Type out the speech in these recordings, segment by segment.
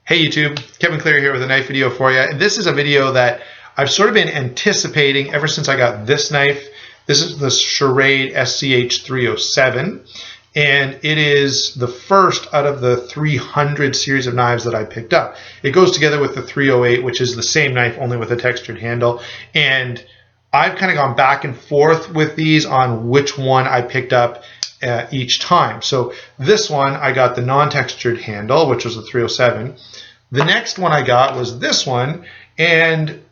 Hey YouTube, Kevin Clear here with a knife video for you. This is a video that I've sort of been anticipating ever since I got this knife. This is the Schrade Sch 307, and it is the first out of the 300 series of knives that I picked up. It goes together with the 308, which is the same knife only with a textured handle, and I've kind of gone back and forth with these on which one I picked up each time. So this one I got the non-textured handle, which was the 307. The next one I got was this one, and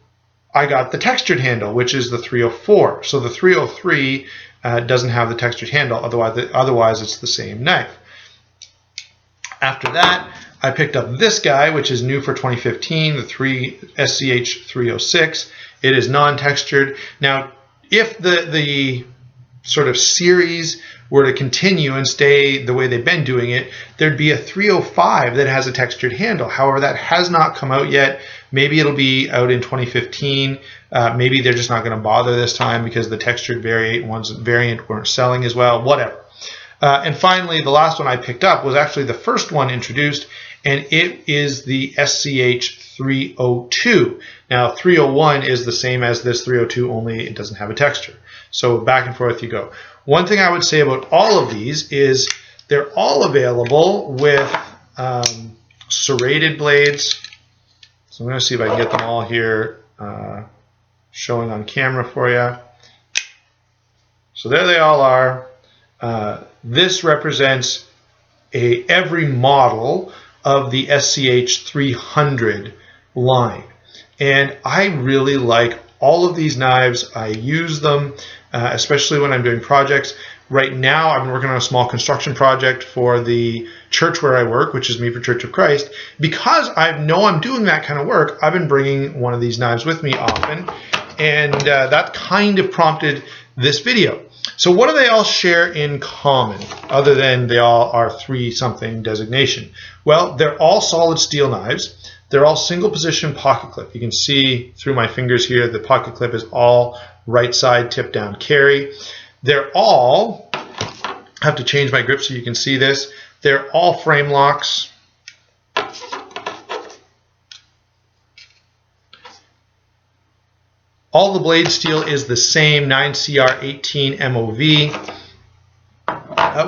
I got the textured handle, which is the 304. So the 303 doesn't have the textured handle, otherwise it's the same knife. After that, I picked up this guy, which is new for 2015, the SCH 306. It is non-textured. Now, if the sort of series were to continue and stay the way they've been doing it, there'd be a 305 that has a textured handle. However, that has not come out yet. Maybe it'll be out in 2015. Maybe they're just not going to bother this time because the textured variant weren't selling as well, whatever. And finally, the last one I picked up was actually the first one introduced, and it is the SCH 302. Now, 301 is the same as this 302, only it doesn't have a texture. So back and forth you go. One thing I would say about all of these is they're all available with serrated blades. So I'm going to see if I can get them all here showing on camera for you. So there they all are. This represents every model of the SCH 300 line. And I really like all of these knives. I use them, especially when I'm doing projects. Right now, I've been working on a small construction project for the church where I work, which is Me for Church of Christ. Because I know I'm doing that kind of work, I've been bringing one of these knives with me often, and that kind of prompted this video. So what do they all share in common, other than they all are 3-something designation? Well, they're all solid steel knives. They're all single position pocket clip. You can see through my fingers here, the pocket clip is all right side tip down carry. They're all, I have to change my grip so you can see this, they're all frame locks. All the blade steel is the same 9CR18 MOV,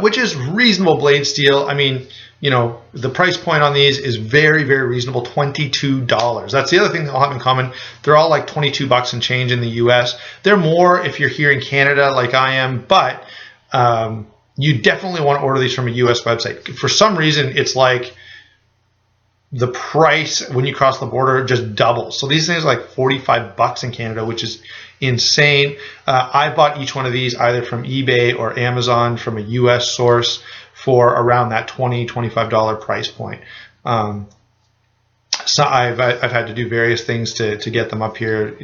which is reasonable blade steel. I mean, you know, the price point on these is very, very reasonable, $22. That's the other thing they'll have in common. They're all like 22 bucks and change in the US. They're more if you're here in Canada like I am, but you definitely want to order these from a US website. For some reason, it's like the price when you cross the border just doubles. So these things are like 45 bucks in Canada, which is insane. I bought each one of these either from eBay or Amazon from a US source for around that $20, $25 price point. So I've had to do various things to get them up here,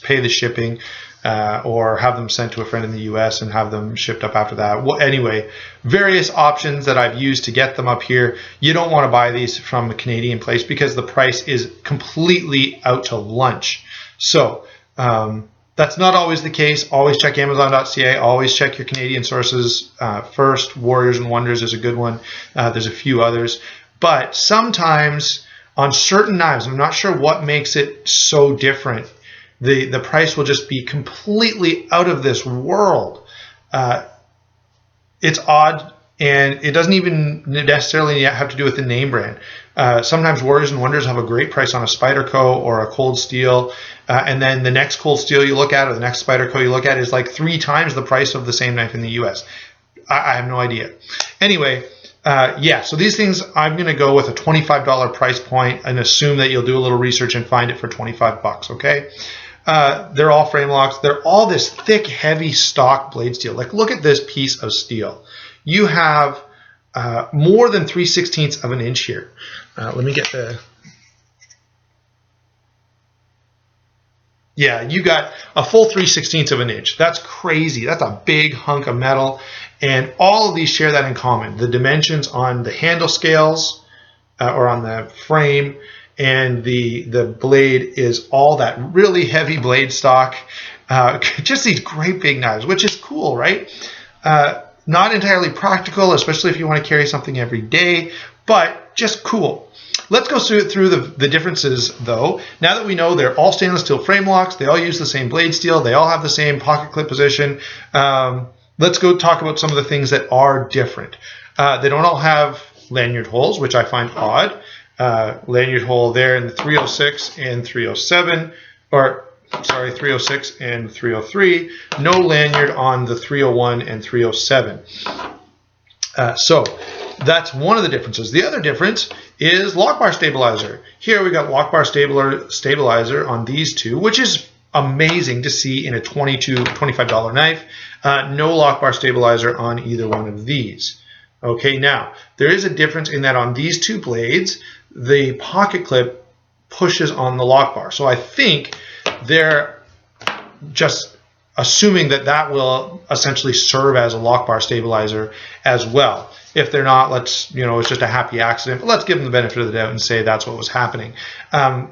pay the shipping, or have them sent to a friend in the US and have them shipped up after that. Well, anyway, various options that I've used to get them up here. You don't want to buy these from a Canadian place because the price is completely out to lunch. So that's not always the case. Always check Amazon.ca. Always check your Canadian sources first. Warriors and Wonders is a good one. There's a few others. But sometimes on certain knives, I'm not sure what makes it so different. The price will just be completely out of this world. It's odd, and it doesn't even necessarily have to do with the name brand. Sometimes Warriors and Wonders have a great price on a Spyderco or a Cold Steel, and then the next Cold Steel you look at or the next Spyderco you look at is like 3 times the price of the same knife in the US. I have no idea. Anyway, yeah, so these things, I'm going to go with a $25 price point and assume that you'll do a little research and find it for 25 bucks, okay? They're all frame locks. They're all this thick, heavy stock blade steel. Like, look at this piece of steel. You have more than 3/16 of an inch here. Let me get the... Yeah, you got a full 3/16 of an inch. That's crazy. That's a big hunk of metal. And all of these share that in common. The dimensions on the handle scales or on the frame, and the blade is all that really heavy blade stock. Just these great big knives, which is cool, right? Not entirely practical, especially if you want to carry something every day, but just cool. let's go through the differences though. Now that we know they're all stainless steel frame locks, they all use the same blade steel, they all have the same pocket clip position, let's go talk about some of the things that are different. They don't all have lanyard holes, which I find odd. Lanyard hole there in the 306 and 307, or sorry, 306 and 303. No lanyard on the 301 and 307. So that's one of the differences. The other difference is lock bar stabilizer. Here we got lock bar stabilizer on these two, which is amazing to see in a $25 knife. No lock bar stabilizer on either one of these. Okay, now there is a difference in that on these two blades, the pocket clip pushes on the lock bar. So I think they're just assuming that that will essentially serve as a lock bar stabilizer as well. If they're not, let's, it's just a happy accident, but let's give them the benefit of the doubt and say that's what was happening.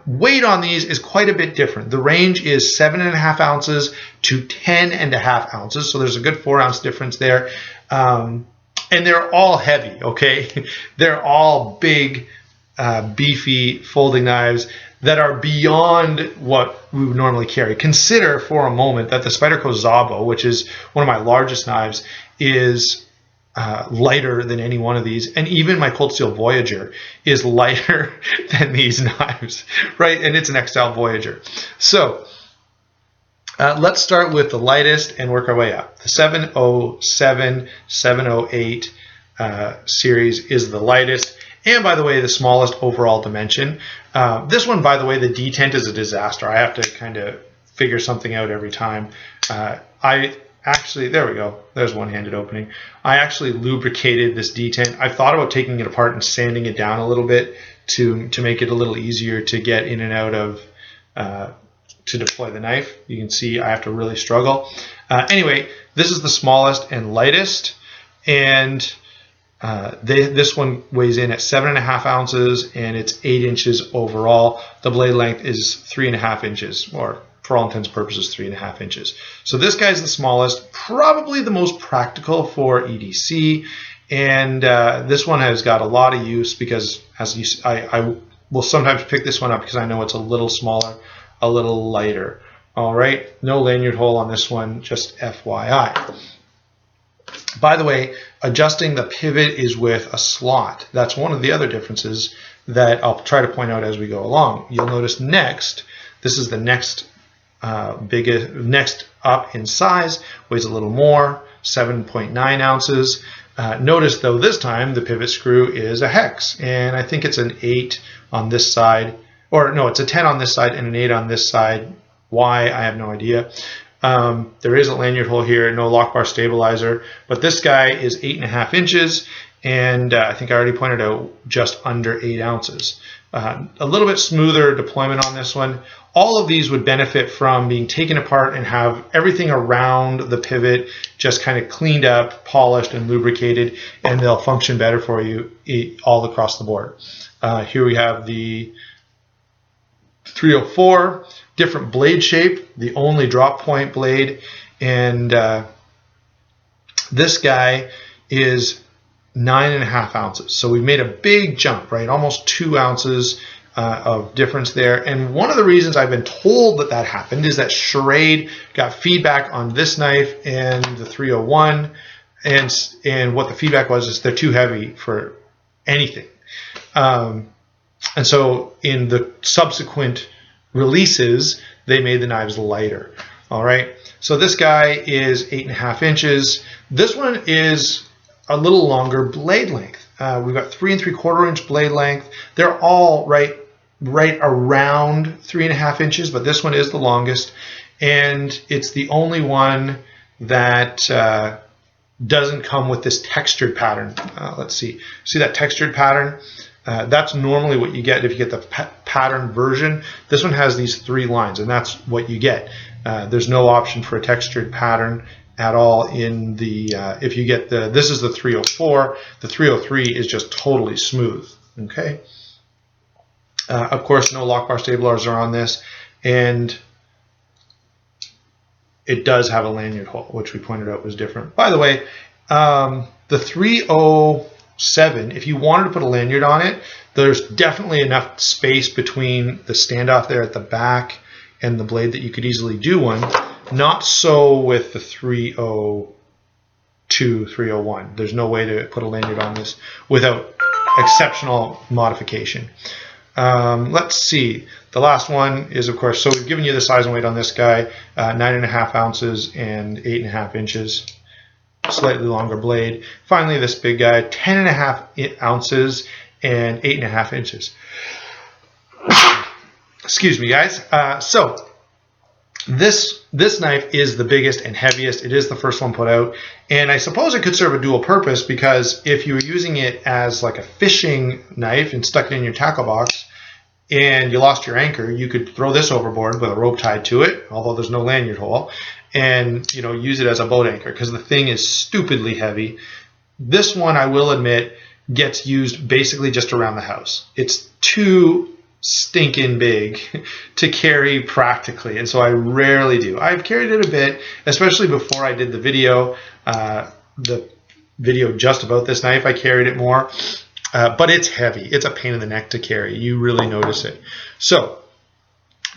Weight on these is quite a bit different. The range is 7.5 ounces to 10.5 ounces. So there's a good 4 ounce difference there. And they're all heavy, okay? They're all big, beefy folding knives that are beyond what we would normally carry. Consider for a moment that the Spyderco Szabo, which is one of my largest knives, is lighter than any one of these, and even my Cold Steel Voyager is lighter than these knives, right? And it's an XL Voyager. So let's start with the lightest and work our way up. The 707, 708 series is the lightest, and by the way, the smallest overall dimension. This one, by the way, the detent is a disaster. I have to kind of figure something out every time. Actually, there we go. There's one-handed opening. I actually lubricated this detent. I thought about taking it apart and sanding it down a little bit to make it a little easier to get in and out of, to deploy the knife. You can see I have to really struggle. Anyway, this is the smallest and lightest, and this one weighs in at 7.5 ounces, and it's 8 inches overall. The blade length is 3.5 inches, or for all intents and purposes, 3.5 inches. So this guy's the smallest, probably the most practical for EDC, and this one has got a lot of use because, as you, I will sometimes pick this one up because I know it's a little smaller, a little lighter. All right, no lanyard hole on this one, just FYI. By the way, adjusting the pivot is with a slot. That's one of the other differences that I'll try to point out as we go along. You'll notice next, this is the next next up in size, weighs a little more, 7.9 ounces. Notice though this time the pivot screw is a hex, and I think it's an 8 on this side, or no, it's a 10 on this side and an 8 on this side. Why, I have no idea. There is a lanyard hole here, no lock bar stabilizer, but this guy is 8.5 inches, and I think I already pointed out just under 8 ounces. A little bit smoother deployment on this one. All of these would benefit from being taken apart and have everything around the pivot just kind of cleaned up, polished, and lubricated, and they'll function better for you all across the board. Here we have the 304, different blade shape, the only drop point blade, and this guy is 9.5 ounces. So we've made a big jump, right? Almost 2 ounces of difference there. And one of the reasons I've been told that that happened is that Schrade got feedback on this knife and the 301, and what the feedback was is they're too heavy for anything. And so in the subsequent releases, they made the knives lighter. All right, so this guy is 8.5 inches. This one is a little longer blade length. We've got 3 3/4 inch blade length. They're all right around 3.5 inches, but this one is the longest, and it's the only one that doesn't come with this textured pattern. Let's see that textured pattern? That's normally what you get if you get the pattern version. This one has these 3 lines, and that's what you get. There's no option for a textured pattern at all in the, if you get the, this is the 304, the 303 is just totally smooth, okay? Of course, no lock bar stabilizers are on this, and it does have a lanyard hole, which we pointed out was different. By the way, the 304 7, if you wanted to put a lanyard on it, there's definitely enough space between the standoff there at the back and the blade that you could easily do one. Not so with the 302, 301. There's no way to put a lanyard on this without exceptional modification. Let's see. The last one is, of course, so we've given you the size and weight on this guy, 9.5 ounces and 8.5 inches. Slightly longer blade. Finally, this big guy, 10.5 ounces and 8.5 inches. Excuse me, guys. So this knife is the biggest and heaviest. It is the first one put out, and I suppose it could serve a dual purpose, because if you were using it as like a fishing knife and stuck it in your tackle box and you lost your anchor, you could throw this overboard with a rope tied to it, although there's no lanyard hole, and use it as a boat anchor, because the thing is stupidly heavy. This one, I will admit, gets used basically just around the house. It's too stinking big to carry practically, and so I rarely do. I've carried it a bit, especially before I did the video just about this knife. I carried it more, but it's heavy. It's a pain in the neck to carry. You really notice it. So,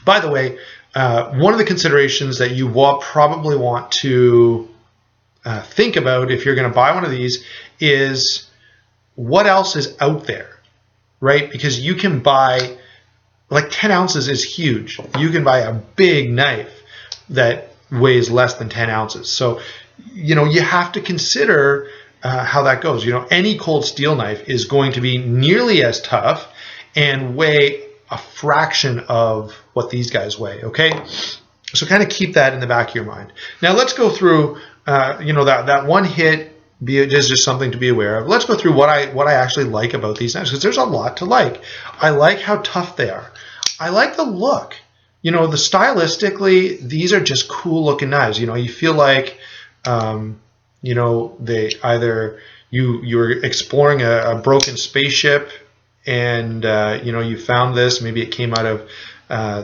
by the way, one of the considerations that you will probably want to think about if you're going to buy one of these is what else is out there, right? Because you can buy, like 10 ounces is huge. You can buy a big knife that weighs less than 10 ounces. So, you have to consider how that goes. Any cold steel knife is going to be nearly as tough and weigh a fraction of what these guys weigh, okay? So kind of keep that in the back of your mind. Now let's go through, that one hit is just something to be aware of. Let's go through what I actually like about these knives, because there's a lot to like. I like how tough they are. I like the look. Stylistically, these are just cool looking knives. You feel like, they either you're exploring a broken spaceship, and you found this. Maybe it came out of a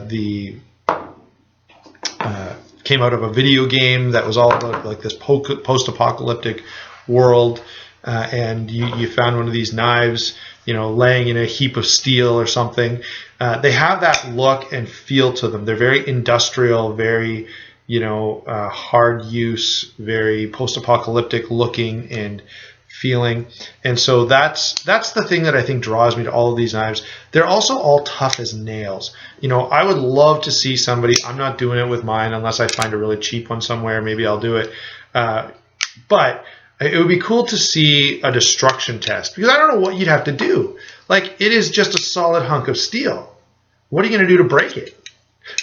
video game that was all about like this post-apocalyptic world, and you found one of these knives, laying in a heap of steel or something. They have that look and feel to them. They're very industrial, very hard use, very post-apocalyptic looking and feeling. And so that's the thing that I think draws me to all of these knives. They're also all tough as nails. I would love to see somebody, I'm not doing it with mine unless I find a really cheap one somewhere, maybe I'll do it. But it would be cool to see a destruction test, because I don't know what you'd have to do. Like, it is just a solid hunk of steel. What are you going to do to break it?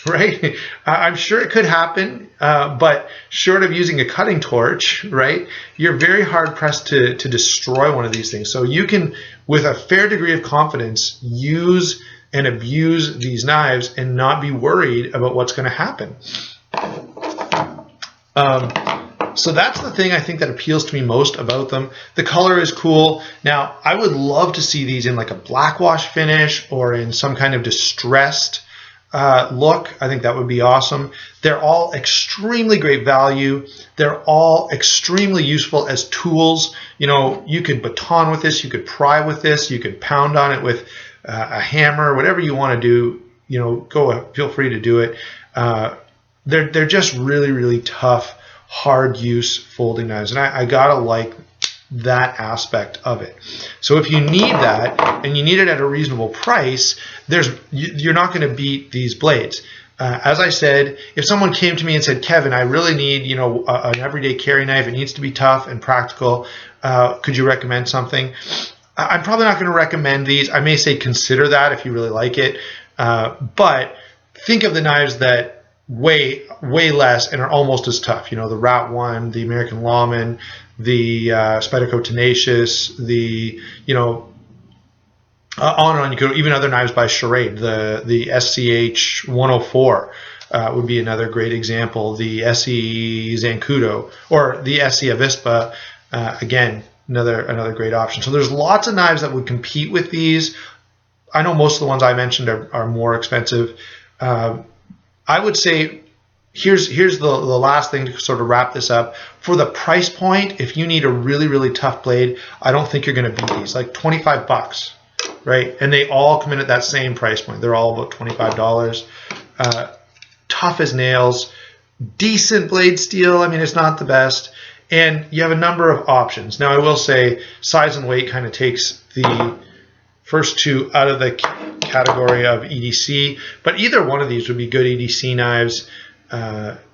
Right? I'm sure it could happen, but short of using a cutting torch, right, you're very hard pressed to destroy one of these things. So you can, with a fair degree of confidence, use and abuse these knives and not be worried about what's going to happen. So that's the thing I think that appeals to me most about them. The color is cool. Now, I would love to see these in like a black wash finish or in some kind of distressed look. I think that would be awesome. They're all extremely great value. They're all extremely useful as tools. You could baton with this, you could pry with this, you could pound on it with a hammer, whatever you want to do. Feel free to do it. They're just really, really tough, hard use folding knives, and I gotta like that aspect of it. So if you need that and you need it at a reasonable price, you're not going to beat these blades. As I said, if someone came to me and said, Kevin, I really need an everyday carry knife, it needs to be tough and practical, could you recommend something? I'm probably not going to recommend these. I may say consider that if you really like it, but think of the knives that way less and are almost as tough. The Rat 1, the American Lawman, the Spyderco Tenacious, the on and on. You could even other knives by Schrade, the SCH 104 would be another great example. The SE Zancudo or the SE Avispa, again, another great option. So there's lots of knives that would compete with these. I know most of the ones I mentioned are more expensive. I would say here's the last thing to sort of wrap this up. For the price point, if you need a really tough blade, I don't think you're going to beat these. Like 25 bucks, right? And they all come in at that same price point. They're all about $25. Tough as nails, decent blade steel. I mean, it's not the best. And you have a number of options. Now, I will say size and weight kind of takes the first two out of the category of EDC, but either one of these would be good EDC knives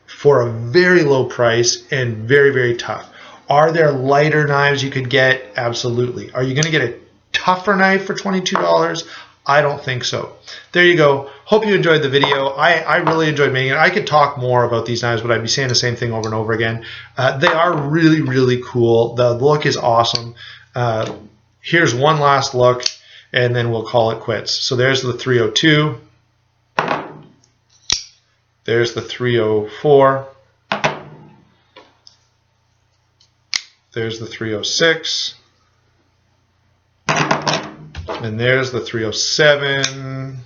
for a very low price and very tough. Are there lighter knives you could get? Absolutely. Are you going to get a tougher knife for $22? I don't think so. There you go. Hope you enjoyed the video. I really enjoyed making it. I could talk more about these knives, but I'd be saying the same thing over and over again. They are really cool. The look is awesome. Here's one last look, and then we'll call it quits. So there's the 302. There's the 304. There's the 306. And there's the 307.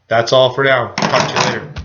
That's all for now. Talk to you later.